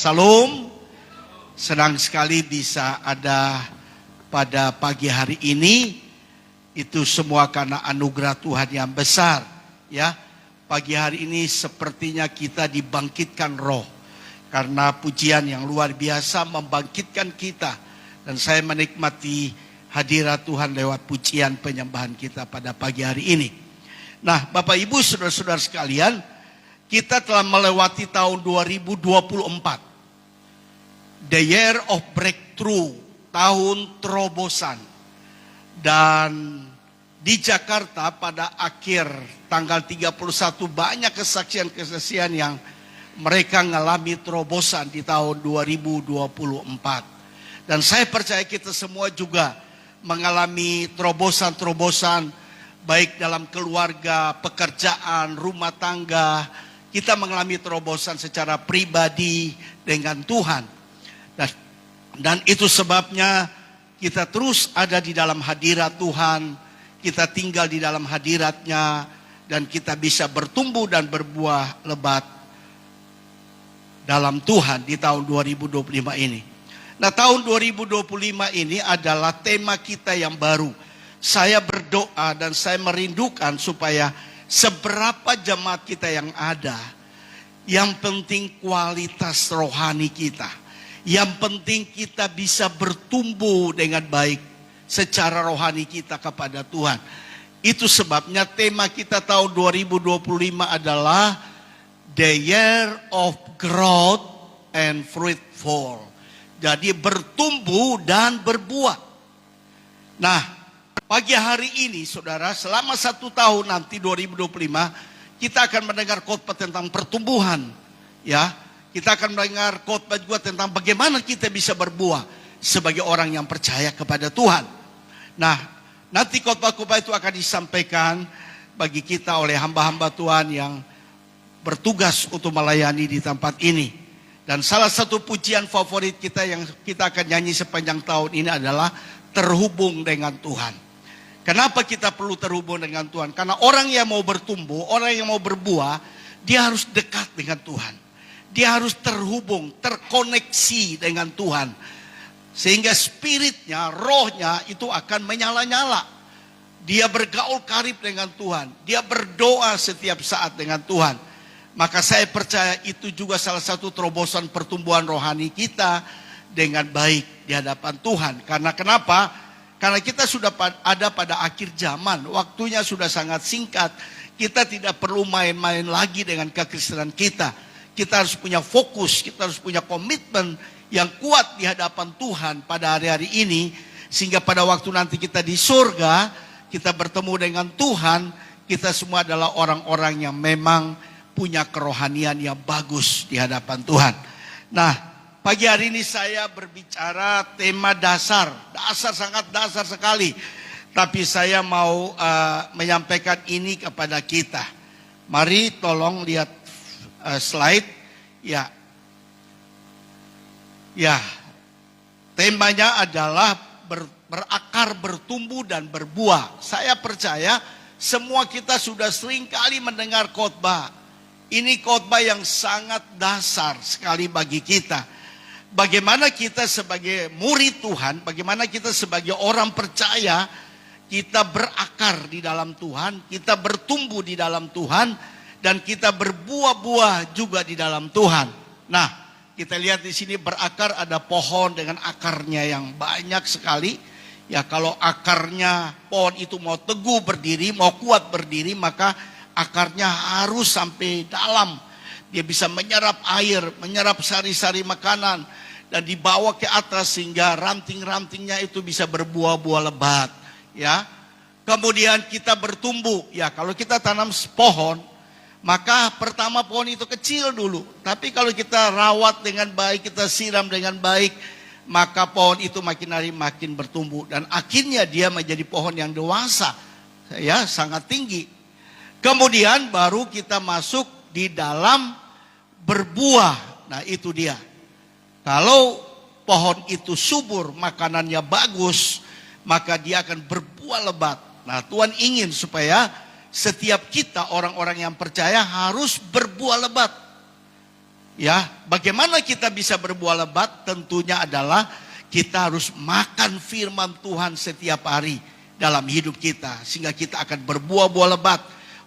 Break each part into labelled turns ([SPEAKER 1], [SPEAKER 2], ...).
[SPEAKER 1] Salam, senang sekali bisa ada pada pagi hari ini. Itu semua karena anugerah Tuhan yang besar. Ya, pagi hari ini sepertinya kita dibangkitkan roh. Karena pujian yang luar biasa membangkitkan kita. Dan saya menikmati hadirat Tuhan lewat pujian penyembahan kita pada pagi hari ini. Nah, Bapak Ibu, saudara-saudara sekalian, kita telah melewati tahun 2024. The year of breakthrough, tahun terobosan. Dan di Jakarta pada akhir tanggal 31 banyak kesaksian-kesaksian yang mereka mengalami terobosan di tahun 2024. Dan saya percaya kita semua juga mengalami terobosan-terobosan baik dalam keluarga, pekerjaan, rumah tangga. Kita mengalami terobosan secara pribadi dengan Tuhan. Dan itu sebabnya kita terus ada di dalam hadirat Tuhan. Kita tinggal di dalam hadiratnya. Dan kita bisa bertumbuh dan berbuah lebat dalam Tuhan di tahun 2025 ini. Nah, tahun 2025 ini adalah tema kita yang baru. Saya berdoa dan saya merindukan supaya seberapa jemaat kita yang ada, yang penting kualitas rohani kita. Yang penting kita bisa bertumbuh dengan baik secara rohani kita kepada Tuhan. Itu sebabnya tema kita tahun 2025 adalah The Year of Growth and Fruitful. Jadi bertumbuh dan berbuah. Nah, pagi hari ini saudara, selama 1 tahun nanti 2025, kita akan mendengar khotbah tentang pertumbuhan. Ya, kita akan mendengar khotbah juga tentang bagaimana kita bisa berbuah sebagai orang yang percaya kepada Tuhan. Nah, nanti khotbah-khotbah itu akan disampaikan bagi kita oleh hamba-hamba Tuhan yang bertugas untuk melayani di tempat ini. Dan salah satu pujian favorit kita yang kita akan nyanyi sepanjang tahun ini adalah terhubung dengan Tuhan. Kenapa kita perlu terhubung dengan Tuhan? Karena orang yang mau bertumbuh, orang yang mau berbuah, dia harus dekat dengan Tuhan. Dia harus terhubung, terkoneksi dengan Tuhan. Sehingga spiritnya, rohnya itu akan menyala-nyala. Dia bergaul karib dengan Tuhan. Dia berdoa setiap saat dengan Tuhan. Maka saya percaya itu juga salah satu terobosan pertumbuhan rohani kita dengan baik di hadapan Tuhan. Karena kenapa? Karena kita sudah ada pada akhir zaman. Waktunya sudah sangat singkat. Kita tidak perlu main-main lagi dengan kekristenan kita. Kita harus punya fokus, kita harus punya komitmen yang kuat di hadapan Tuhan pada hari-hari ini. Sehingga pada waktu nanti kita di surga, kita bertemu dengan Tuhan, kita semua adalah orang-orang yang memang punya kerohanian yang bagus di hadapan Tuhan. Nah, pagi hari ini saya berbicara tema dasar. Sangat dasar sekali. Tapi saya mau menyampaikan ini kepada kita. Mari tolong lihat slide. Ya, temanya adalah berakar, bertumbuh, dan berbuah. Saya percaya semua kita sudah sering kali mendengar khotbah. Ini khotbah yang sangat dasar sekali bagi kita. Bagaimana kita sebagai murid Tuhan, bagaimana kita sebagai orang percaya, kita berakar di dalam Tuhan, kita bertumbuh di dalam Tuhan, dan kita berbuah-buah juga di dalam Tuhan. Nah, kita lihat di sini berakar, ada pohon dengan akarnya yang banyak sekali. Ya, kalau akarnya pohon itu mau teguh berdiri, mau kuat berdiri, maka akarnya harus sampai dalam. Dia bisa menyerap air, menyerap sari-sari makanan, dan dibawa ke atas sehingga ranting-rantingnya itu bisa berbuah-buah lebat. Ya, kemudian kita bertumbuh. Ya, kalau kita tanam pohon, maka pertama pohon itu kecil dulu. Tapi kalau kita rawat dengan baik, kita siram dengan baik, maka pohon itu makin hari makin bertumbuh. Dan akhirnya dia menjadi pohon yang dewasa. Ya, sangat tinggi. Kemudian baru kita masuk di dalam berbuah. Nah, itu dia. Kalau pohon itu subur, makanannya bagus, maka dia akan berbuah lebat. Nah, Tuhan ingin supaya setiap kita orang-orang yang percaya harus berbuah lebat. Ya, bagaimana kita bisa berbuah lebat? Tentunya adalah kita harus makan firman Tuhan setiap hari dalam hidup kita, sehingga kita akan berbuah-buah lebat.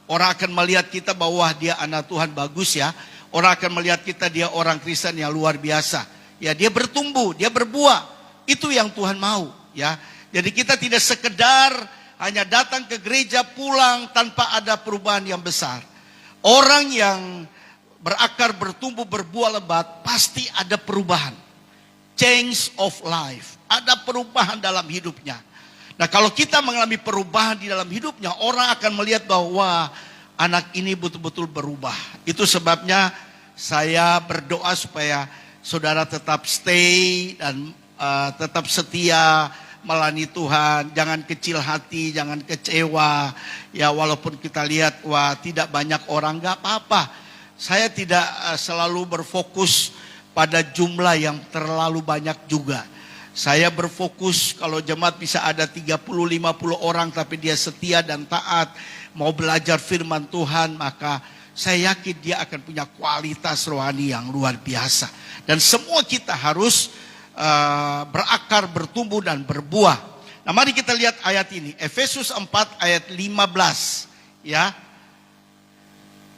[SPEAKER 1] Orang akan melihat kita bahwa dia anak Tuhan bagus ya. Orang akan melihat kita dia orang Kristen yang luar biasa. Ya, dia bertumbuh, dia berbuah. Itu yang Tuhan mau ya. Jadi kita tidak sekedar hanya datang ke gereja pulang tanpa ada perubahan yang besar. Orang yang berakar, bertumbuh, berbuah lebat pasti ada perubahan. Change of life. Ada perubahan dalam hidupnya. Nah, kalau kita mengalami perubahan di dalam hidupnya, orang akan melihat bahwa anak ini betul-betul berubah. Itu sebabnya saya berdoa supaya saudara tetap stay dan tetap setia melayani Tuhan. Jangan kecil hati, jangan kecewa. Ya, walaupun kita lihat wah tidak banyak orang, gak apa-apa. Saya tidak selalu berfokus pada jumlah yang terlalu banyak juga. Saya berfokus kalau jemaat bisa ada 30-50 orang tapi dia setia dan taat, mau belajar firman Tuhan, maka saya yakin dia akan punya kualitas rohani yang luar biasa. Dan semua kita harus berakar, bertumbuh dan berbuah. Nah, mari kita lihat ayat ini, Efesus 4 ayat 15 ya.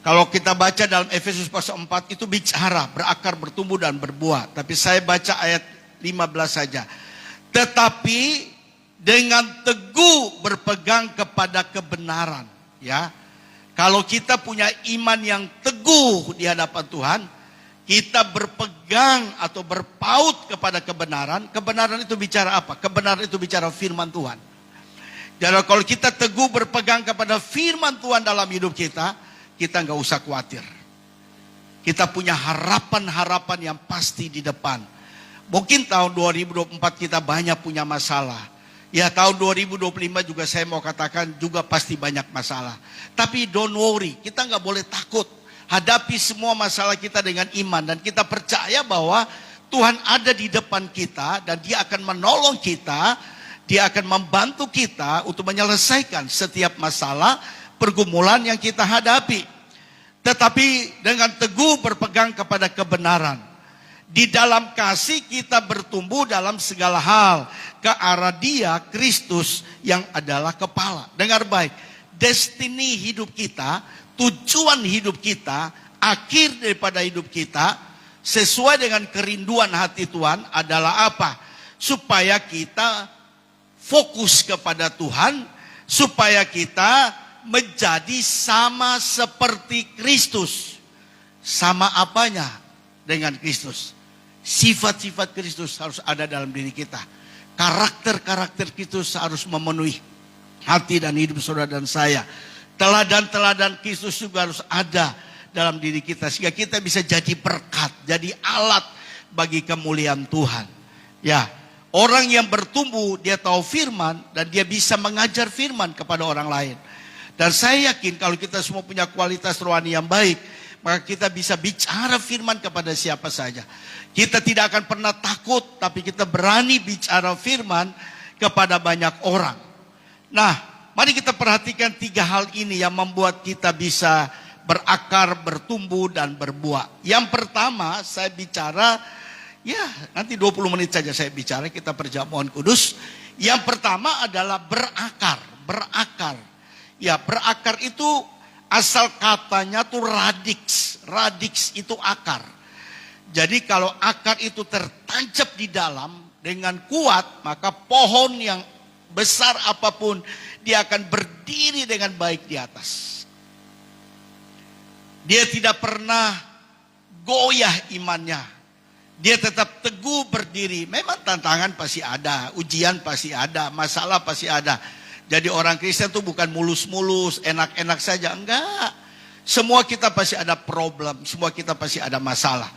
[SPEAKER 1] Kalau kita baca dalam Efesus pasal 4 itu bicara berakar, bertumbuh dan berbuah. Tapi saya baca ayat 15 saja. Tetapi dengan teguh berpegang kepada kebenaran. Ya, kalau kita punya iman yang teguh di hadapan Tuhan, kita berpegang atau berpaut kepada kebenaran. Kebenaran itu bicara apa? Kebenaran itu bicara firman Tuhan. Jadi kalau kita teguh berpegang kepada firman Tuhan dalam hidup kita, kita nggak usah khawatir. Kita punya harapan-harapan yang pasti di depan. Mungkin tahun 2024 kita banyak punya masalah. Ya, tahun 2025 juga saya mau katakan juga pasti banyak masalah. Tapi don't worry, kita nggak boleh takut. Hadapi semua masalah kita dengan iman. Dan kita percaya bahwa Tuhan ada di depan kita dan Dia akan menolong kita. Dia akan membantu kita untuk menyelesaikan setiap masalah pergumulan yang kita hadapi. Tetapi dengan teguh berpegang kepada kebenaran. Di dalam kasih kita bertumbuh dalam segala hal ke arah Dia, Kristus yang adalah kepala. Dengar baik, destiny hidup kita, tujuan hidup kita, akhir daripada hidup kita, sesuai dengan kerinduan hati Tuhan adalah apa? Supaya kita fokus kepada Tuhan, supaya kita menjadi sama seperti Kristus. Sama apanya dengan Kristus? Sifat-sifat Kristus harus ada dalam diri kita. Karakter-karakter Kristus harus memenuhi hati dan hidup saudara dan saya. Teladan-teladan Kristus juga harus ada dalam diri kita. Sehingga kita bisa jadi berkat, jadi alat bagi kemuliaan Tuhan. Ya, orang yang bertumbuh, dia tahu firman dan dia bisa mengajar firman kepada orang lain. Dan saya yakin kalau kita semua punya kualitas rohani yang baik, maka kita bisa bicara firman kepada siapa saja. Kita tidak akan pernah takut, tapi kita berani bicara firman kepada banyak orang. Nah, mari kita perhatikan 3 hal ini yang membuat kita bisa berakar, bertumbuh, dan berbuah. Yang pertama, saya bicara, ya nanti 20 menit saja saya bicara, kita perjamuan kudus. Yang pertama adalah berakar, berakar. Ya, berakar itu asal katanya tuh radix. Radix itu akar. Jadi kalau akar itu tertancap di dalam dengan kuat, maka pohon yang besar apapun dia akan berdiri dengan baik di atas. Dia tidak pernah goyah imannya. Dia tetap teguh berdiri. Memang tantangan pasti ada, ujian pasti ada, masalah pasti ada. Jadi orang Kristen itu bukan mulus-mulus, enak-enak saja. Enggak. Semua kita pasti ada problem, semua kita pasti ada masalah.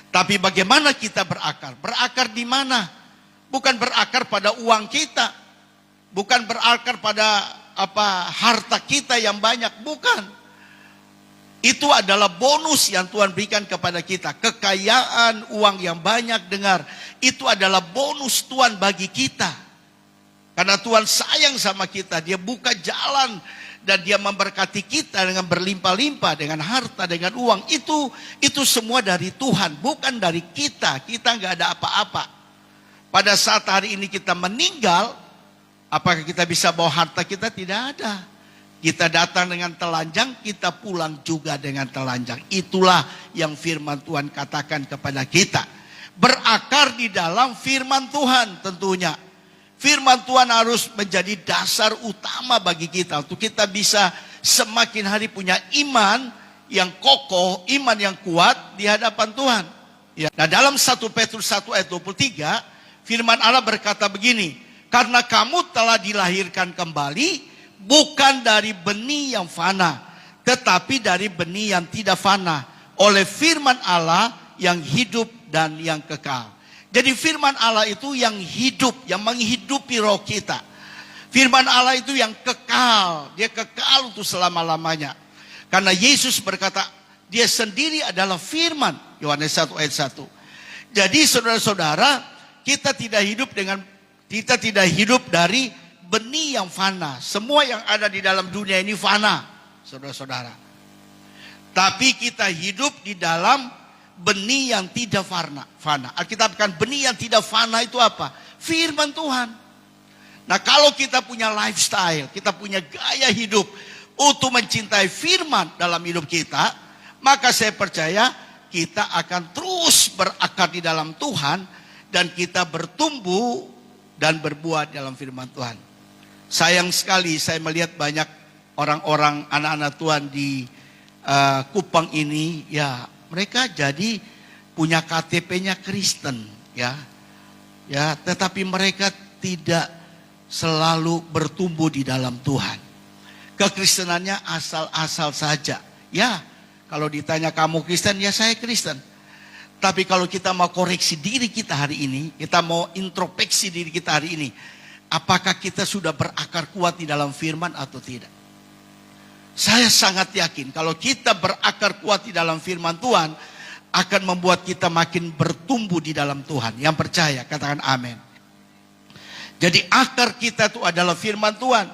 [SPEAKER 1] Tapi bagaimana kita berakar? Berakar di mana? Bukan berakar pada uang kita. Bukan berakar pada harta kita yang banyak, bukan. Itu adalah bonus yang Tuhan berikan kepada kita. Kekayaan, uang yang banyak, dengar. Itu adalah bonus Tuhan bagi kita. Karena Tuhan sayang sama kita. Dia buka jalan dan dia memberkati kita dengan berlimpah-limpah, dengan harta, dengan uang, itu semua dari Tuhan, bukan dari kita. Kita nggak ada apa-apa. Pada saat hari ini kita meninggal, apakah kita bisa bawa harta kita? Tidak ada. Kita datang dengan telanjang, kita pulang juga dengan telanjang. Itulah yang firman Tuhan katakan kepada kita. Berakar di dalam firman Tuhan tentunya. Firman Tuhan harus menjadi dasar utama bagi kita. Untuk kita bisa semakin hari punya iman yang kokoh, iman yang kuat di hadapan Tuhan. Ya. Nah, dalam 1 Petrus 1 ayat 23, firman Allah berkata begini. Karena kamu telah dilahirkan kembali, bukan dari benih yang fana, tetapi dari benih yang tidak fana, oleh firman Allah yang hidup dan yang kekal. Jadi firman Allah itu yang hidup, yang menghidupi roh kita. Firman Allah itu yang kekal, dia kekal untuk selama-lamanya. Karena Yesus berkata, dia sendiri adalah firman, Yohanes 1 ayat 1. Jadi saudara-saudara, kita tidak hidup dari benih yang fana. Semua yang ada di dalam dunia ini fana, saudara-saudara. Tapi kita hidup di dalam benih yang tidak fana. Alkitab kan benih yang tidak fana itu apa? Firman Tuhan. Nah, kalau kita punya lifestyle, kita punya gaya hidup untuk mencintai firman dalam hidup kita, maka saya percaya kita akan terus berakar di dalam Tuhan dan kita bertumbuh dan berbuah dalam firman Tuhan. Sayang sekali saya melihat banyak orang-orang anak-anak Tuhan di Kupang ini, ya mereka jadi punya KTP-nya Kristen, ya, tetapi mereka tidak selalu bertumbuh di dalam Tuhan. Kekristenannya asal-asal saja, ya. Kalau ditanya kamu Kristen, ya saya Kristen. Tapi kalau kita mau koreksi diri kita hari ini, kita mau introspeksi diri kita hari ini, apakah kita sudah berakar kuat di dalam firman atau tidak? Saya sangat yakin kalau kita berakar kuat di dalam firman Tuhan, akan membuat kita makin bertumbuh di dalam Tuhan. Yang percaya, katakan amin. Jadi akar kita itu adalah firman Tuhan.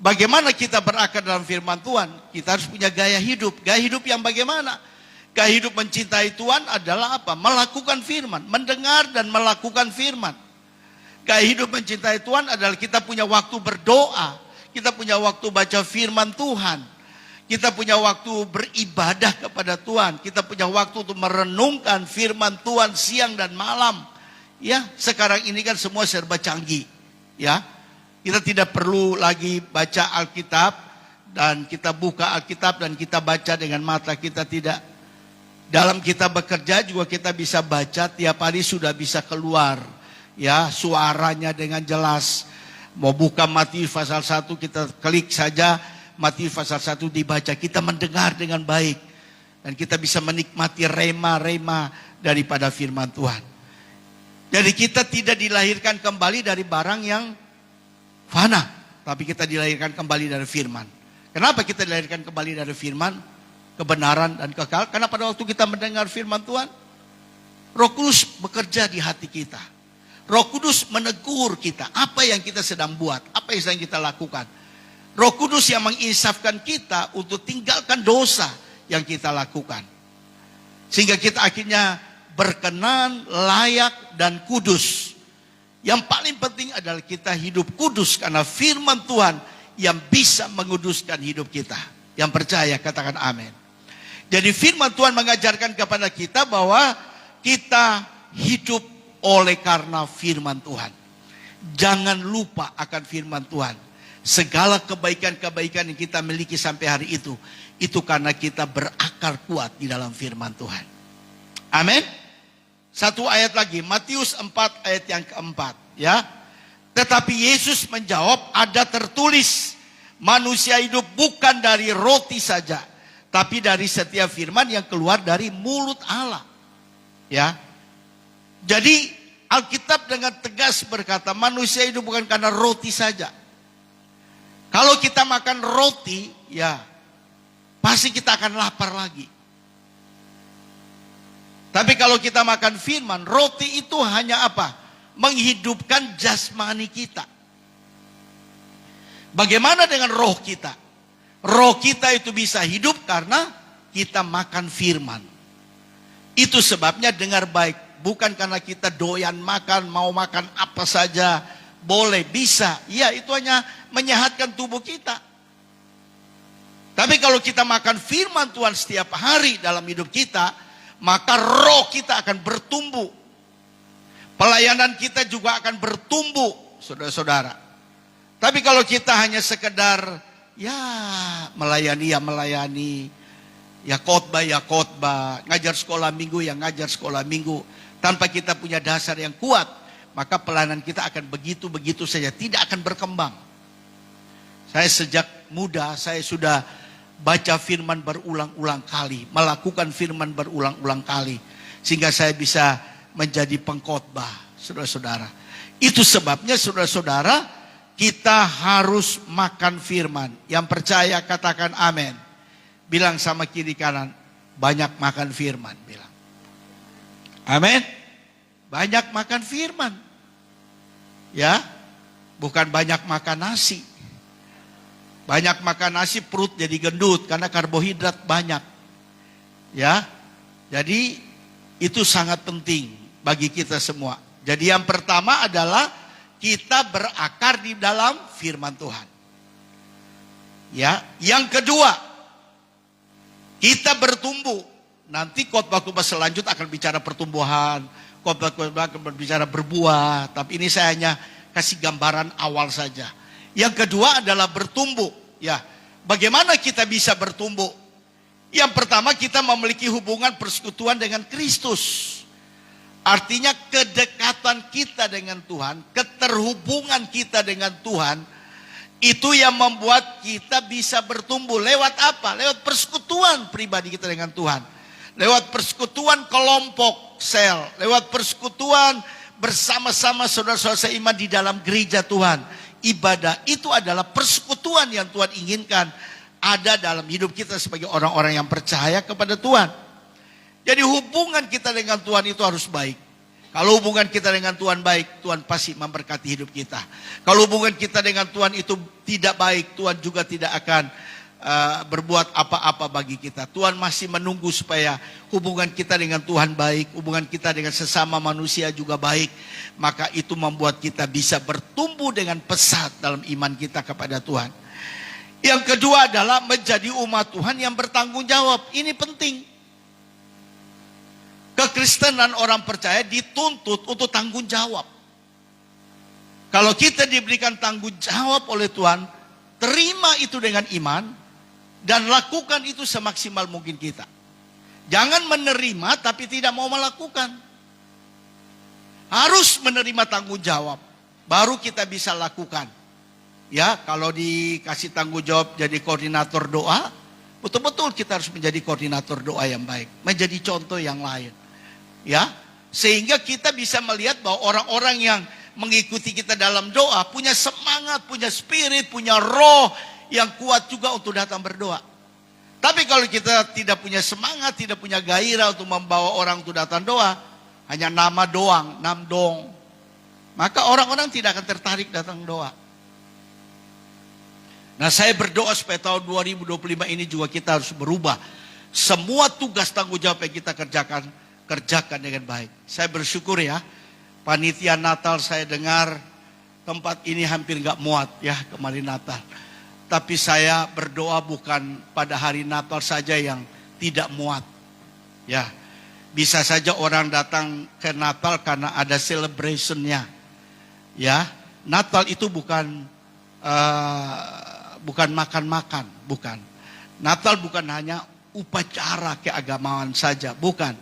[SPEAKER 1] Bagaimana kita berakar dalam firman Tuhan? Kita harus punya gaya hidup. Gaya hidup yang bagaimana? Gaya hidup mencintai Tuhan adalah apa? Melakukan firman, mendengar dan melakukan firman. Gaya hidup mencintai Tuhan adalah kita punya waktu berdoa. Kita punya waktu baca firman Tuhan. Kita punya waktu beribadah kepada Tuhan. Kita punya waktu untuk merenungkan firman Tuhan siang dan malam. Ya, sekarang ini kan semua serba canggih. Ya, kita tidak perlu lagi baca Alkitab dan kita buka Alkitab dan kita baca dengan mata kita, tidak. Dalam kita bekerja juga kita bisa baca, tiap hari sudah bisa keluar. Ya, suaranya dengan jelas. Mau buka Matius pasal 1, kita klik saja Matius pasal 1 dibaca. Kita mendengar dengan baik. Dan kita bisa menikmati rema-rema daripada firman Tuhan. Jadi kita tidak dilahirkan kembali dari barang yang fana. Tapi kita dilahirkan kembali dari firman. Kenapa kita dilahirkan kembali dari firman? Kebenaran dan kekal. Karena pada waktu kita mendengar firman Tuhan, Roh Kudus bekerja di hati kita. Roh Kudus menegur kita, apa yang kita sedang buat, apa yang sedang kita lakukan. Roh Kudus yang menginsafkan kita untuk tinggalkan dosa yang kita lakukan. Sehingga kita akhirnya berkenan, layak, dan kudus. Yang paling penting adalah kita hidup kudus karena firman Tuhan yang bisa menguduskan hidup kita. Yang percaya, katakan amin. Jadi firman Tuhan mengajarkan kepada kita bahwa kita hidup oleh karena firman Tuhan. Jangan lupa akan firman Tuhan. Segala kebaikan-kebaikan yang kita miliki sampai hari itu karena kita berakar kuat di dalam firman Tuhan. Amin. Satu ayat lagi, Matius 4 ayat yang keempat, ya. Tetapi Yesus menjawab, ada tertulis, manusia hidup bukan dari roti saja, tapi dari setiap firman yang keluar dari mulut Allah. Ya. Jadi Alkitab dengan tegas berkata manusia hidup bukan karena roti saja. Kalau kita makan roti, ya pasti kita akan lapar lagi. Tapi kalau kita makan firman, roti itu hanya apa? Menghidupkan jasmani kita. Bagaimana dengan roh kita? Roh kita itu bisa hidup karena kita makan firman. Itu sebabnya dengar baik. Bukan karena kita doyan makan, mau makan apa saja. Boleh, bisa. Ya, itu hanya menyehatkan tubuh kita. Tapi kalau kita makan firman Tuhan setiap hari dalam hidup kita, maka roh kita akan bertumbuh. Pelayanan kita juga akan bertumbuh, saudara-saudara. Tapi kalau kita hanya sekedar melayani, ya khotbah, ngajar sekolah minggu, ngajar sekolah minggu, tanpa kita punya dasar yang kuat, maka pelayanan kita akan begitu-begitu saja, tidak akan berkembang. Saya sejak muda, saya sudah baca firman berulang-ulang kali, melakukan firman berulang-ulang kali, sehingga saya bisa menjadi pengkhotbah, saudara-saudara. Itu sebabnya saudara-saudara, kita harus makan firman. Yang percaya katakan amin. Bilang sama kiri kanan, banyak makan firman. Bilang amin. Banyak makan firman. Ya, bukan banyak makan nasi. Banyak makan nasi perut jadi gendut karena karbohidrat banyak. Ya, jadi itu sangat penting bagi kita semua. Jadi yang pertama adalah kita berakar di dalam firman Tuhan. Ya, yang kedua, kita bertumbuh. Nanti khotbah-khotbah selanjutnya akan bicara pertumbuhan, khotbah-khotbah akan berbicara berbuah. Tapi ini saya hanya kasih gambaran awal saja. Yang kedua adalah bertumbuh. Ya, bagaimana kita bisa bertumbuh? Yang pertama, kita memiliki hubungan persekutuan dengan Kristus. Artinya kedekatan kita dengan Tuhan, keterhubungan kita dengan Tuhan, itu yang membuat kita bisa bertumbuh. Lewat apa? Lewat persekutuan pribadi kita dengan Tuhan. Lewat persekutuan kelompok sel. Lewat persekutuan bersama-sama saudara-saudara seiman di dalam gereja Tuhan. Ibadah itu adalah persekutuan yang Tuhan inginkan ada dalam hidup kita sebagai orang-orang yang percaya kepada Tuhan. Jadi hubungan kita dengan Tuhan itu harus baik. Kalau hubungan kita dengan Tuhan baik, Tuhan pasti memberkati hidup kita. Kalau hubungan kita dengan Tuhan itu tidak baik, Tuhan juga tidak akan berbuat apa-apa bagi kita. Tuhan masih menunggu supaya hubungan kita dengan Tuhan baik, hubungan kita dengan sesama manusia juga baik. Maka itu membuat kita bisa bertumbuh dengan pesat dalam iman kita kepada Tuhan. Yang kedua adalah menjadi umat Tuhan yang bertanggung jawab. Ini penting. Kekristenan orang percaya dituntut untuk tanggung jawab. Kalau kita diberikan tanggung jawab oleh Tuhan, terima itu dengan iman dan lakukan itu semaksimal mungkin kita. Jangan menerima tapi tidak mau melakukan. Harus menerima tanggung jawab, baru kita bisa lakukan. Ya, kalau dikasih tanggung jawab jadi koordinator doa, betul-betul kita harus menjadi koordinator doa yang baik, menjadi contoh yang lain. Ya, sehingga kita bisa melihat bahwa orang-orang yang mengikuti kita dalam doa punya semangat, punya spirit, punya roh yang kuat juga untuk datang berdoa. Tapi kalau kita tidak punya semangat, tidak punya gairah untuk membawa orang untuk datang doa, hanya nama doang, namdong, maka orang-orang tidak akan tertarik datang doa. Nah, saya berdoa supaya tahun 2025 ini juga kita harus berubah. Semua tugas tanggung jawab yang kita kerjakan dengan baik. Saya bersyukur ya, panitia Natal saya dengar tempat ini hampir gak muat ya kemarin Natal. Tapi saya berdoa bukan pada hari Natal saja yang tidak muat. Ya, bisa saja orang datang ke Natal karena ada celebrationnya. Ya, Natal itu bukan makan-makan, bukan. Natal bukan hanya upacara keagamaan saja, bukan.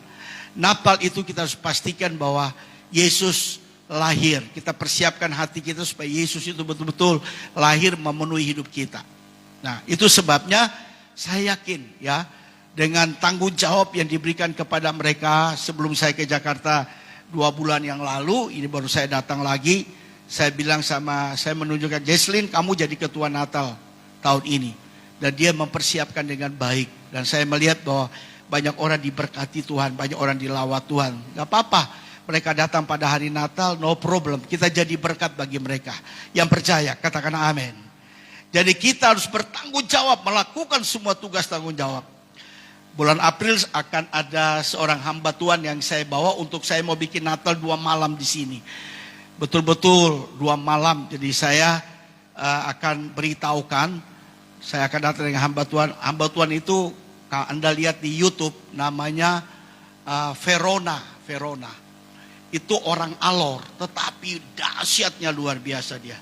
[SPEAKER 1] Natal itu kita harus pastikan bahwa Yesus lahir. Kita persiapkan hati kita supaya Yesus itu betul-betul lahir memenuhi hidup kita. Nah, itu sebabnya saya yakin ya, dengan tanggung jawab yang diberikan kepada mereka sebelum saya ke Jakarta 2 bulan yang lalu, ini baru saya datang lagi, saya menunjukkan Jesslyn, kamu jadi ketua Natal tahun ini. Dan dia mempersiapkan dengan baik. Dan saya melihat bahwa banyak orang diberkati Tuhan, banyak orang dilawat Tuhan. Gak apa-apa, mereka datang pada hari Natal, no problem. Kita jadi berkat bagi mereka. Yang percaya, katakan amin. Jadi kita harus bertanggung jawab, melakukan semua tugas tanggung jawab. Bulan April akan ada seorang hamba Tuhan yang saya bawa untuk saya mau bikin Natal 2 malam di sini. Betul-betul 2 malam. Jadi saya akan beritahukan, saya akan datang dengan hamba Tuhan. Hamba Tuhan itu kalau Anda lihat di YouTube namanya Verona. Itu orang Alor, tetapi dahsyatnya luar biasa dia.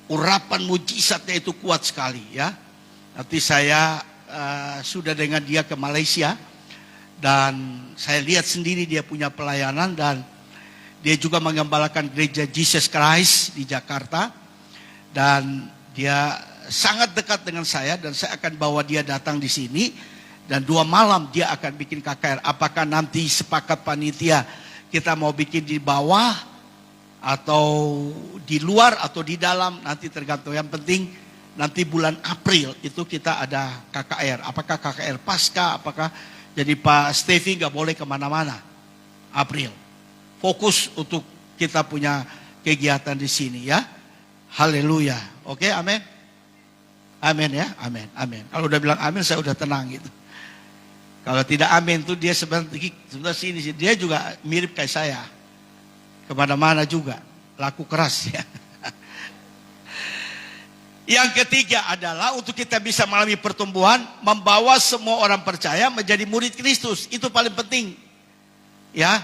[SPEAKER 1] Urapan mujizatnya itu kuat sekali ya. Nanti saya sudah dengan dia ke Malaysia dan saya lihat sendiri dia punya pelayanan dan dia juga mengembalakan gereja Jesus Christ di Jakarta dan dia sangat dekat dengan saya dan saya akan bawa dia datang di sini dan 2 malam dia akan bikin KKR. Apakah nanti sepakat panitia kita mau bikin di bawah atau di luar atau di dalam, nanti tergantung. Yang penting nanti bulan April itu kita ada KKR. Apakah KKR pasca, apakah jadi Pak Stevi nggak boleh kemana-mana. April. Fokus untuk kita punya kegiatan di sini ya. Haleluya. Oke, amin. Amin ya, amin, amin. Kalau udah bilang amin saya udah tenang gitu. Kalau tidak amin tuh dia sebentar sini, dia juga mirip kayak saya. Kemana-mana juga, laku keras ya. Yang ketiga adalah untuk kita bisa mengalami pertumbuhan, membawa semua orang percaya menjadi murid Kristus. Itu paling penting. Ya.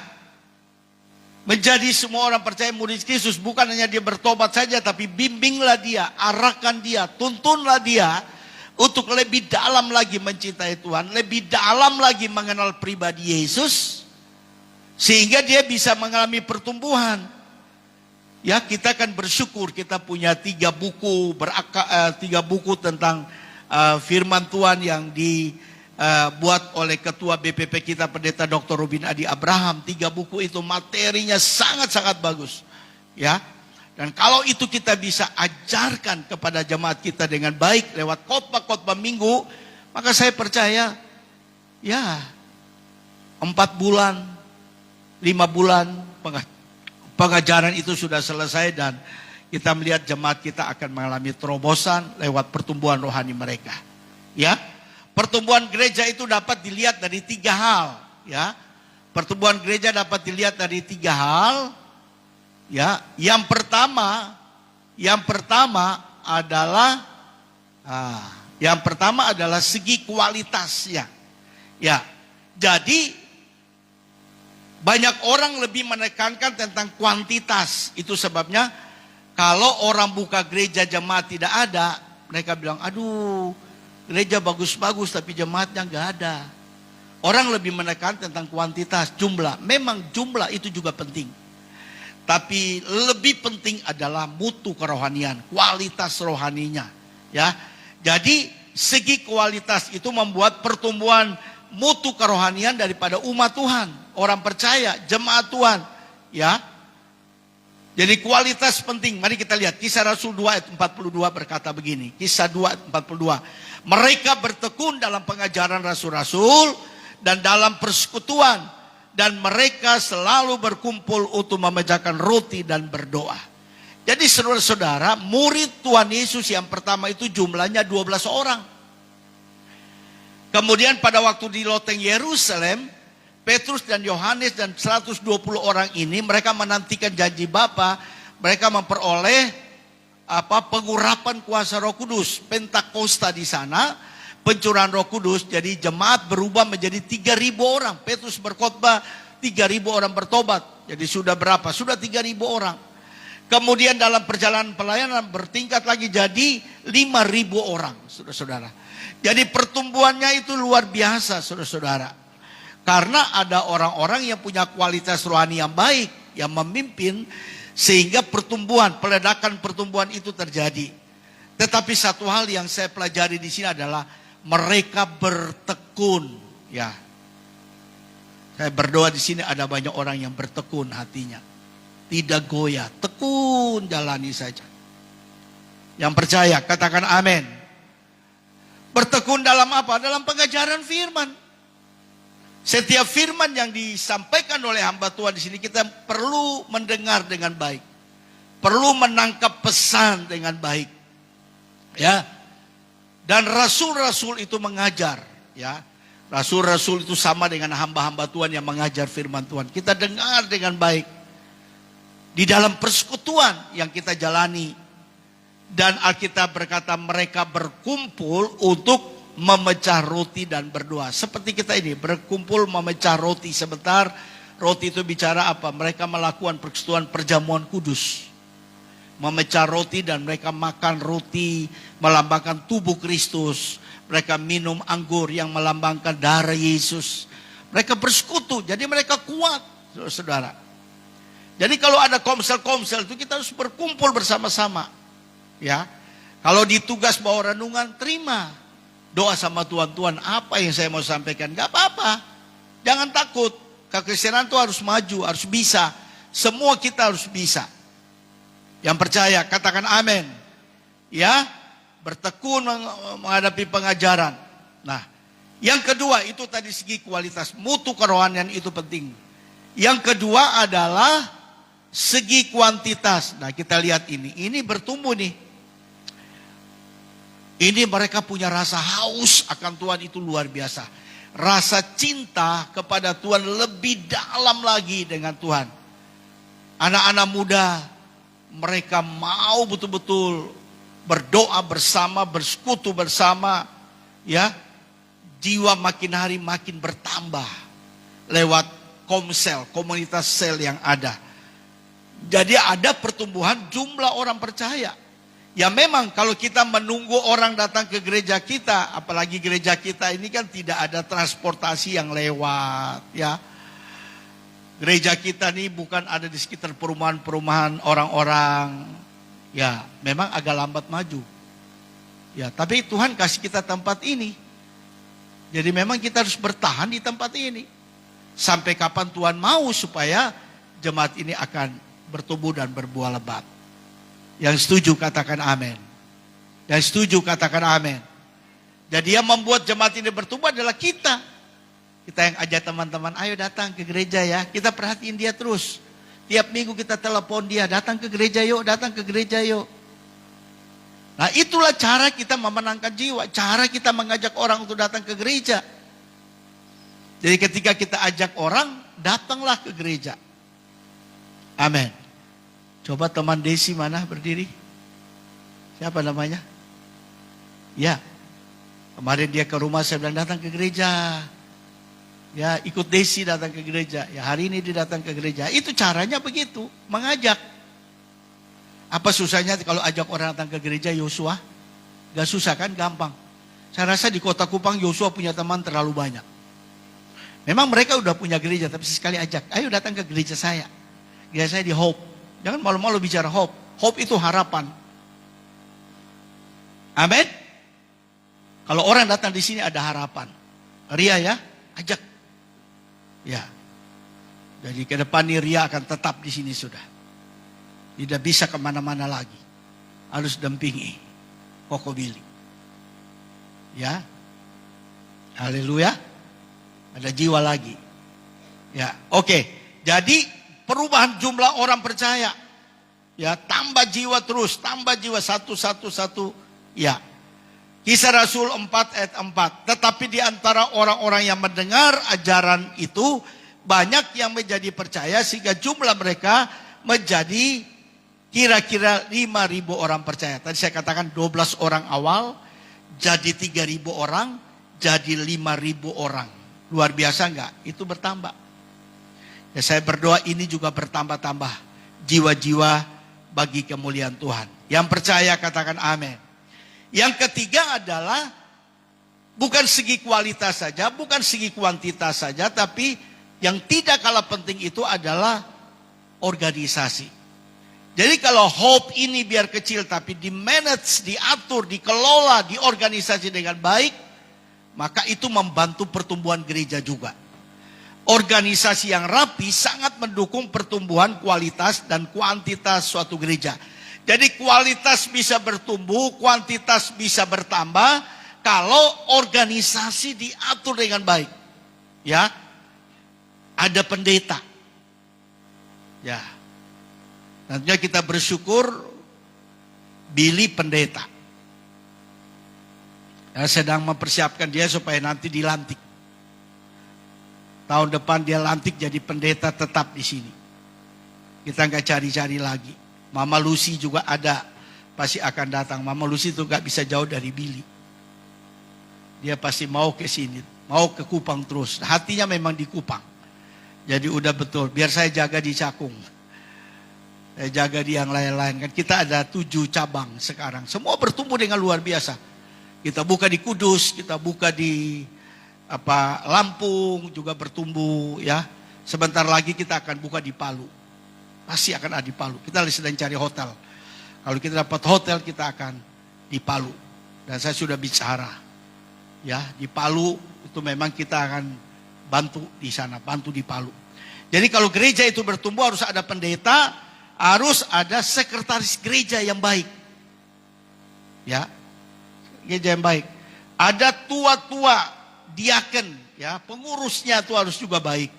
[SPEAKER 1] Menjadi semua orang percaya murid Kristus, bukan hanya dia bertobat saja, tapi bimbinglah dia, arahkan dia, tuntunlah dia untuk lebih dalam lagi mencintai Tuhan, lebih dalam lagi mengenal pribadi Yesus, sehingga dia bisa mengalami pertumbuhan. Ya, kita kan bersyukur kita punya 3 buku 3 buku tentang firman Tuhan yang dibuat oleh ketua BPP kita Pendeta Dr. Robin Adi Abraham. 3 buku itu materinya sangat-sangat bagus. Ya. Dan kalau itu kita bisa ajarkan kepada jemaat kita dengan baik lewat khotbah-khotbah minggu, maka saya percaya ya 4 bulan 5 bulan pengajaran itu sudah selesai dan kita melihat jemaat kita akan mengalami terobosan lewat pertumbuhan rohani mereka. Ya, pertumbuhan gereja itu dapat dilihat dari 3 hal. Ya, pertumbuhan gereja dapat dilihat dari 3 hal. Ya, yang pertama adalah segi kualitasnya. Ya, jadi banyak orang lebih menekankan tentang kuantitas. Itu sebabnya kalau orang buka gereja jemaat tidak ada, mereka bilang, aduh gereja bagus-bagus tapi jemaatnya nggak ada. Orang lebih menekan tentang kuantitas, jumlah. Memang jumlah itu juga penting. Tapi lebih penting adalah mutu kerohanian, kualitas rohaninya. Ya, jadi segi kualitas itu membuat pertumbuhan mutu kerohanian daripada umat Tuhan. Orang percaya, jemaat Tuhan, ya. Jadi kualitas penting. Mari kita lihat Kisah Rasul 2 ayat 42 berkata begini. Kisah 2 ayat 42. Mereka bertekun dalam pengajaran rasul-rasul dan dalam persekutuan, dan mereka selalu berkumpul untuk memecahkan roti dan berdoa. Jadi saudara-saudara, murid Tuhan Yesus yang pertama itu jumlahnya 12 orang. Kemudian pada waktu di loteng Yerusalem, Petrus dan Yohanes dan 120 orang ini mereka menantikan janji Bapa, mereka memperoleh pengurapan kuasa Roh Kudus, Pentakosta di sana, pencurahan Roh Kudus. Jadi jemaat berubah menjadi 3.000 orang. Petrus berkhotbah, 3.000 orang bertobat. Jadi sudah berapa? Sudah 3.000 orang. Kemudian dalam perjalanan pelayanan bertingkat lagi jadi 5.000 orang, saudara-saudara. Jadi pertumbuhannya itu luar biasa, saudara-saudara. Karena ada orang-orang yang punya kualitas rohani yang baik, yang memimpin, sehingga peledakan pertumbuhan itu terjadi. Tetapi satu hal yang saya pelajari di sini adalah mereka bertekun. Ya, saya berdoa di sini ada banyak orang yang bertekun hatinya, tidak goyah, tekun jalani saja. Yang percaya katakan amin. Bertekun dalam apa? Dalam pengajaran firman. Setiap firman yang disampaikan oleh hamba Tuhan di sini kita perlu mendengar dengan baik. Perlu menangkap pesan dengan baik. Ya. Dan rasul-rasul itu mengajar, ya. Rasul-rasul itu sama dengan hamba-hamba Tuhan yang mengajar firman Tuhan. Kita dengar dengan baik. Di dalam persekutuan yang kita jalani. Dan Alkitab berkata mereka berkumpul untuk memecah roti dan berdoa. Seperti kita ini, berkumpul memecah roti sebentar. Roti itu bicara apa? Mereka melakukan persekutuan perjamuan kudus. Memecah roti dan mereka makan roti melambangkan tubuh Kristus. Mereka minum anggur yang melambangkan darah Yesus. Mereka bersekutu, jadi mereka kuat, saudara. Jadi kalau ada komsel-komsel itu kita harus berkumpul bersama-sama. Ya, kalau ditugas bawa renungan, terima. Doa sama Tuhan, Tuhan apa yang saya mau sampaikan? Gak apa-apa, jangan takut. Kekristenan itu harus maju, harus bisa. Semua kita harus bisa. Yang percaya, katakan amin. Ya, bertekun menghadapi pengajaran. Nah, yang kedua itu tadi segi kualitas. Mutu kerohanian itu penting. Yang kedua adalah segi kuantitas. Nah, kita lihat ini. Ini bertumbuh nih. Ini mereka punya rasa haus akan Tuhan itu luar biasa. Rasa cinta kepada Tuhan lebih dalam lagi dengan Tuhan. Anak-anak muda, mereka mau betul-betul berdoa bersama, bersekutu bersama, ya. Jiwa makin hari makin bertambah lewat komsel, komunitas sel yang ada. Jadi ada pertumbuhan jumlah orang percaya. Ya memang kalau kita menunggu orang datang ke gereja kita, apalagi gereja kita ini kan tidak ada transportasi yang lewat, ya. Gereja kita nih bukan ada di sekitar perumahan-perumahan orang-orang. Ya, memang agak lambat maju. Ya, tapi Tuhan kasih kita tempat ini. Jadi memang kita harus bertahan di tempat ini. Sampai kapan Tuhan mau supaya jemaat ini akan bertumbuh dan berbuah lebat. Yang setuju katakan amin. Yang setuju katakan amin. Jadi yang membuat jemaat ini bertumbuh adalah kita. Kita yang ajak teman-teman, ayo datang ke gereja ya. Kita perhatiin dia terus. Tiap minggu kita telepon dia, datang ke gereja yuk, datang ke gereja yuk. Nah itulah cara kita memenangkan jiwa. Cara kita mengajak orang untuk datang ke gereja. Jadi ketika kita ajak orang, datanglah ke gereja. Amin. Coba teman Desi mana berdiri? Siapa namanya? Ya. Kemarin dia ke rumah, saya bilang datang ke gereja. Ya, ikut Desi datang ke gereja. Ya, hari ini dia datang ke gereja. Itu caranya begitu, mengajak. Apa susahnya kalau ajak orang datang ke gereja Yosua? Gak susah kan, gampang. Saya rasa di Kota Kupang Yosua punya teman terlalu banyak. Memang mereka udah punya gereja, tapi sekali ajak, ayo datang ke gereja saya. Gereja saya di Hope. Jangan malu-malu bicara Hope. Hope itu harapan. Amin. Kalau orang datang di sini ada harapan. Ria ya, ajak. Ya, jadi ke depan nih Ria akan tetap di sini sudah. Tidak bisa kemana-mana lagi. Harus dampingi Koko Billy. Ya, haleluya. Ada jiwa lagi. Ya, oke. Jadi perubahan jumlah orang percaya. Ya, tambah jiwa terus, tambah jiwa satu. Ya. Kisah Rasul 4 ayat 4. Tetapi di antara orang-orang yang mendengar ajaran itu, banyak yang menjadi percaya sehingga jumlah mereka menjadi kira-kira 5.000 orang percaya. Tadi saya katakan 12 orang awal, jadi 3.000 orang, jadi 5.000 orang. Luar biasa enggak? Itu bertambah. Ya, saya berdoa ini juga bertambah-tambah jiwa-jiwa bagi kemuliaan Tuhan. Yang percaya katakan amin. Yang ketiga adalah bukan segi kualitas saja, bukan segi kuantitas saja, tapi yang tidak kalah penting itu adalah organisasi. Jadi kalau Hope ini biar kecil tapi di-manage, diatur, dikelola, diorganisasi dengan baik, maka itu membantu pertumbuhan gereja juga. Organisasi yang rapi sangat mendukung pertumbuhan kualitas dan kuantitas suatu gereja. Jadi kualitas bisa bertumbuh, kuantitas bisa bertambah kalau organisasi diatur dengan baik. Ya. Ada pendeta. Ya. Nantinya kita bersyukur Billy pendeta. sedang mempersiapkan dia supaya nanti dilantik. Tahun depan dia lantik jadi pendeta tetap di sini. Kita nggak cari-cari lagi. Mama Lucy juga ada, pasti akan datang. Mama Lucy itu nggak bisa jauh dari Billy. Dia pasti mau ke sini, mau ke Kupang terus. Hatinya memang di Kupang. Jadi udah betul, biar saya jaga di Cakung. Saya jaga di yang lain-lain. Kan kita ada 7 cabang sekarang. Semua bertumbuh dengan luar biasa. Kita buka di Kudus, kita buka di Lampung juga bertumbuh ya. Sebentar lagi kita akan buka di Palu. Pasti akan ada di Palu. Kita sedang cari hotel. Kalau kita dapat hotel kita akan di Palu. Dan saya sudah bicara ya, di Palu itu memang kita akan bantu di sana, bantu di Palu. Jadi kalau gereja itu bertumbuh harus ada pendeta, harus ada sekretaris gereja yang baik. Ya. Gereja yang baik. Ada tua-tua diaken, ya, pengurusnya itu harus juga baik.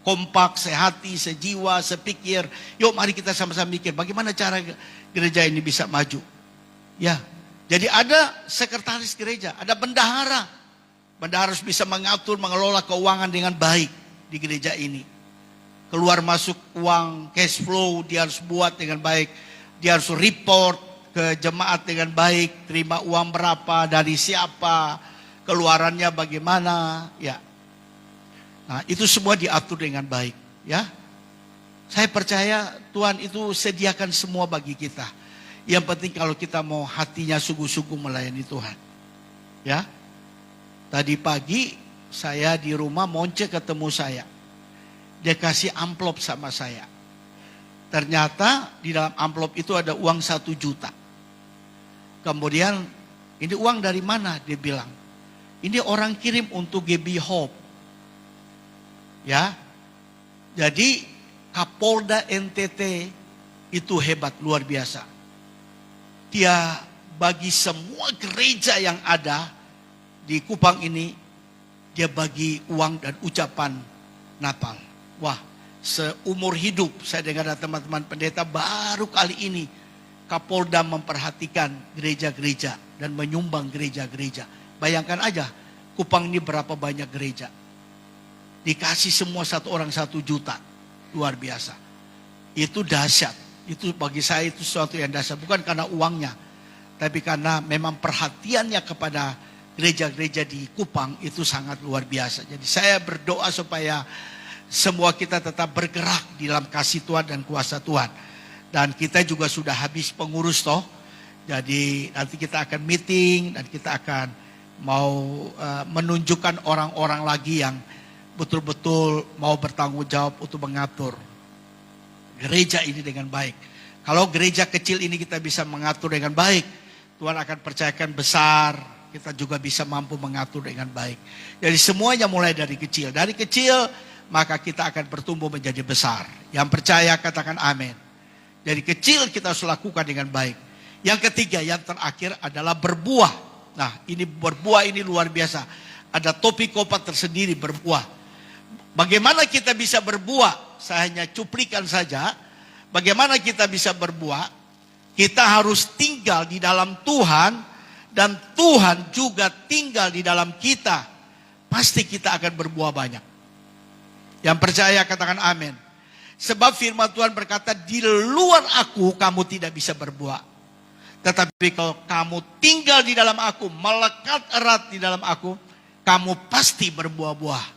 [SPEAKER 1] Kompak, sehati, sejiwa, sepikir. Yuk mari kita sama-sama mikir bagaimana cara gereja ini bisa maju. Ya. Jadi ada sekretaris gereja, ada bendahara. Bendahara harus bisa mengatur, mengelola keuangan dengan baik di gereja ini. Keluar masuk uang, cash flow dia harus buat dengan baik. Dia harus report ke jemaat dengan baik, terima uang berapa, dari siapa, keluarannya bagaimana, ya. Nah, itu semua diatur dengan baik, ya. Saya percaya Tuhan itu sediakan semua bagi kita. Yang penting kalau kita mau hatinya sungguh-sungguh melayani Tuhan. Ya. Tadi pagi saya di rumah, Monce ketemu saya. Dia kasih amplop sama saya. Ternyata di dalam amplop itu ada uang 1 juta. Kemudian, ini uang dari mana? Dia bilang. Ini orang kirim untuk GB Hope. Ya. Jadi Kapolda NTT itu hebat, luar biasa. Dia bagi semua gereja yang ada di Kupang ini, dia bagi uang dan ucapan Natal. Wah, seumur hidup saya dengar dari teman-teman pendeta baru kali ini Kapolda memperhatikan gereja-gereja dan menyumbang gereja-gereja. Bayangkan aja, Kupang ini berapa banyak gereja. Dikasih semua satu orang 1 juta. Luar biasa. Itu dahsyat. Itu bagi saya itu sesuatu yang dahsyat. Bukan karena uangnya. Tapi karena memang perhatiannya kepada gereja-gereja di Kupang itu sangat luar biasa. Jadi saya berdoa supaya semua kita tetap bergerak di dalam kasih Tuhan dan kuasa Tuhan. Dan kita juga sudah habis pengurus toh. Jadi nanti kita akan meeting dan kita akan mau menunjukkan orang-orang lagi yang betul-betul mau bertanggung jawab untuk mengatur gereja ini dengan baik. Kalau gereja kecil ini kita bisa mengatur dengan baik, Tuhan akan percayakan besar, kita juga bisa mampu mengatur dengan baik. Jadi semuanya mulai dari kecil. Dari kecil maka kita akan bertumbuh menjadi besar. Yang percaya katakan amin. Dari kecil kita harus lakukan dengan baik. Yang ketiga, yang terakhir adalah berbuah. Nah, ini berbuah ini luar biasa. Ada topik kopat tersendiri berbuah. Bagaimana kita bisa berbuah? Saya hanya cuplikan saja. Bagaimana kita bisa berbuah? Kita harus tinggal di dalam Tuhan dan Tuhan juga tinggal di dalam kita. Pasti kita akan berbuah banyak. Yang percaya katakan amin. Sebab firman Tuhan berkata, di luar aku kamu tidak bisa berbuah. Tetapi kalau kamu tinggal di dalam aku, melekat erat di dalam aku, kamu pasti berbuah-buah.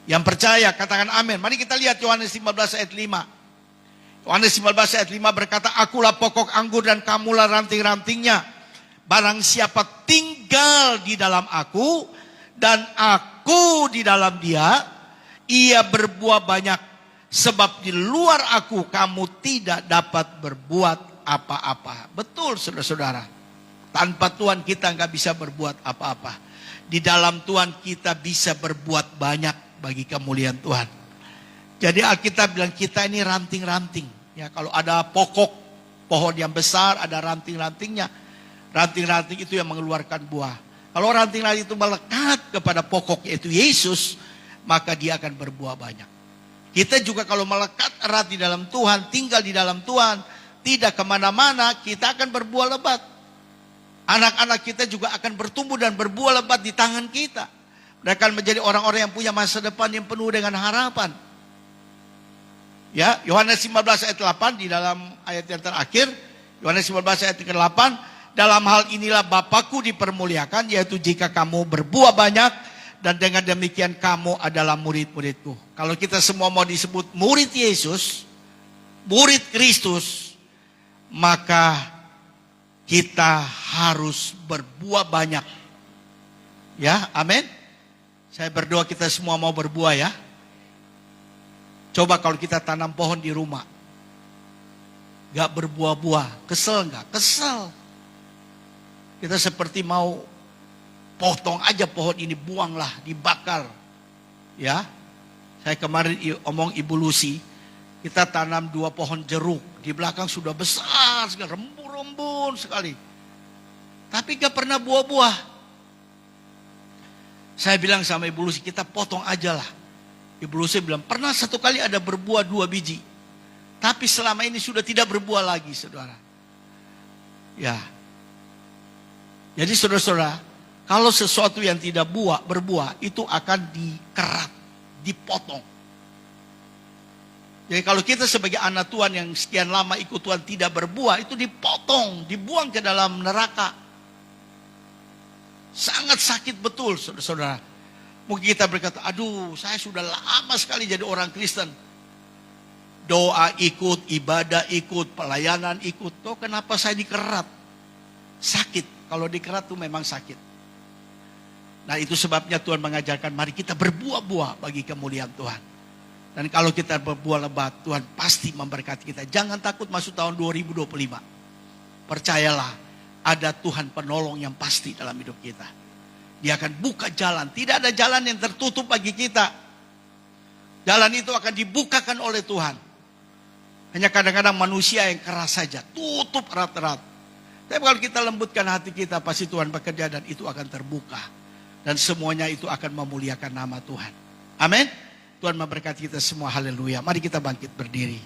[SPEAKER 1] Yang percaya katakan amin. Mari kita lihat Yohanes 15 ayat 5. Yohanes 15 ayat 5 berkata, akulah pokok anggur dan kamulah ranting-rantingnya. Barang siapa tinggal di dalam aku dan aku di dalam dia, ia berbuah banyak. Sebab di luar aku kamu tidak dapat berbuat apa-apa. Betul saudara-saudara. Tanpa Tuhan kita nggak bisa berbuat apa-apa. Di dalam Tuhan kita bisa berbuat banyak bagi kemuliaan Tuhan. Jadi Alkitab bilang kita ini ranting-ranting. Ya, kalau ada pokok pohon yang besar ada ranting-rantingnya. Ranting-ranting itu yang mengeluarkan buah. Kalau ranting-ranting itu melekat kepada pokok yaitu Yesus, maka dia akan berbuah banyak. Kita juga kalau melekat erat di dalam Tuhan, tinggal di dalam Tuhan, tidak kemana-mana, kita akan berbuah lebat. Anak-anak kita juga akan bertumbuh dan berbuah lebat di tangan kita. Mereka akan menjadi orang-orang yang punya masa depan yang penuh dengan harapan. Ya, Yohanes 15 ayat 8 di dalam ayat yang terakhir, Yohanes 15 ayat ke-8, dalam hal inilah Bapakku dipermuliakan, yaitu jika kamu berbuah banyak, dan dengan demikian kamu adalah murid-muridku. Kalau kita semua mau disebut murid Yesus, murid Kristus, maka kita harus berbuah banyak. Ya, amin. Saya berdoa kita semua mau berbuah ya. Coba kalau kita tanam pohon di rumah, gak berbuah-buah, kesel gak? Kesel. Kita seperti mau potong aja pohon ini, buanglah, dibakar. Ya, saya kemarin omong Ibu Lucy, kita tanam 2 pohon jeruk, di belakang sudah besar sekali, rembun-rembun sekali. Tapi gak pernah buah-buah. Saya bilang sama Ibu Lucy, kita potong aja lah. Ibu Lucy bilang, pernah satu kali ada berbuah 2 biji. Tapi selama ini sudah tidak berbuah lagi, saudara. Ya. Jadi saudara-saudara, kalau sesuatu yang tidak berbuah, itu akan dikerat, dipotong. Jadi kalau kita sebagai anak Tuhan yang sekian lama ikut Tuhan tidak berbuah, itu dipotong, dibuang ke dalam neraka. Sangat sakit betul, saudara-saudara. Mungkin kita berkata, aduh saya sudah lama sekali jadi orang Kristen. Doa ikut, ibadah ikut, pelayanan ikut. Tuh kenapa saya dikerat? Sakit, kalau dikerat tuh memang sakit. Nah itu sebabnya Tuhan mengajarkan mari kita berbuah-buah bagi kemuliaan Tuhan. Dan kalau kita berbuah lebat, Tuhan pasti memberkati kita. Jangan takut masuk tahun 2025. Percayalah, ada Tuhan penolong yang pasti dalam hidup kita. Dia akan buka jalan. Tidak ada jalan yang tertutup bagi kita. Jalan itu akan dibukakan oleh Tuhan. Hanya kadang-kadang manusia yang keras saja. Tutup erat-erat. Tapi kalau kita lembutkan hati kita, pasti Tuhan bekerja dan itu akan terbuka. Dan semuanya itu akan memuliakan nama Tuhan. Amin. Tuhan memberkati kita semua. Haleluya. Mari kita bangkit berdiri.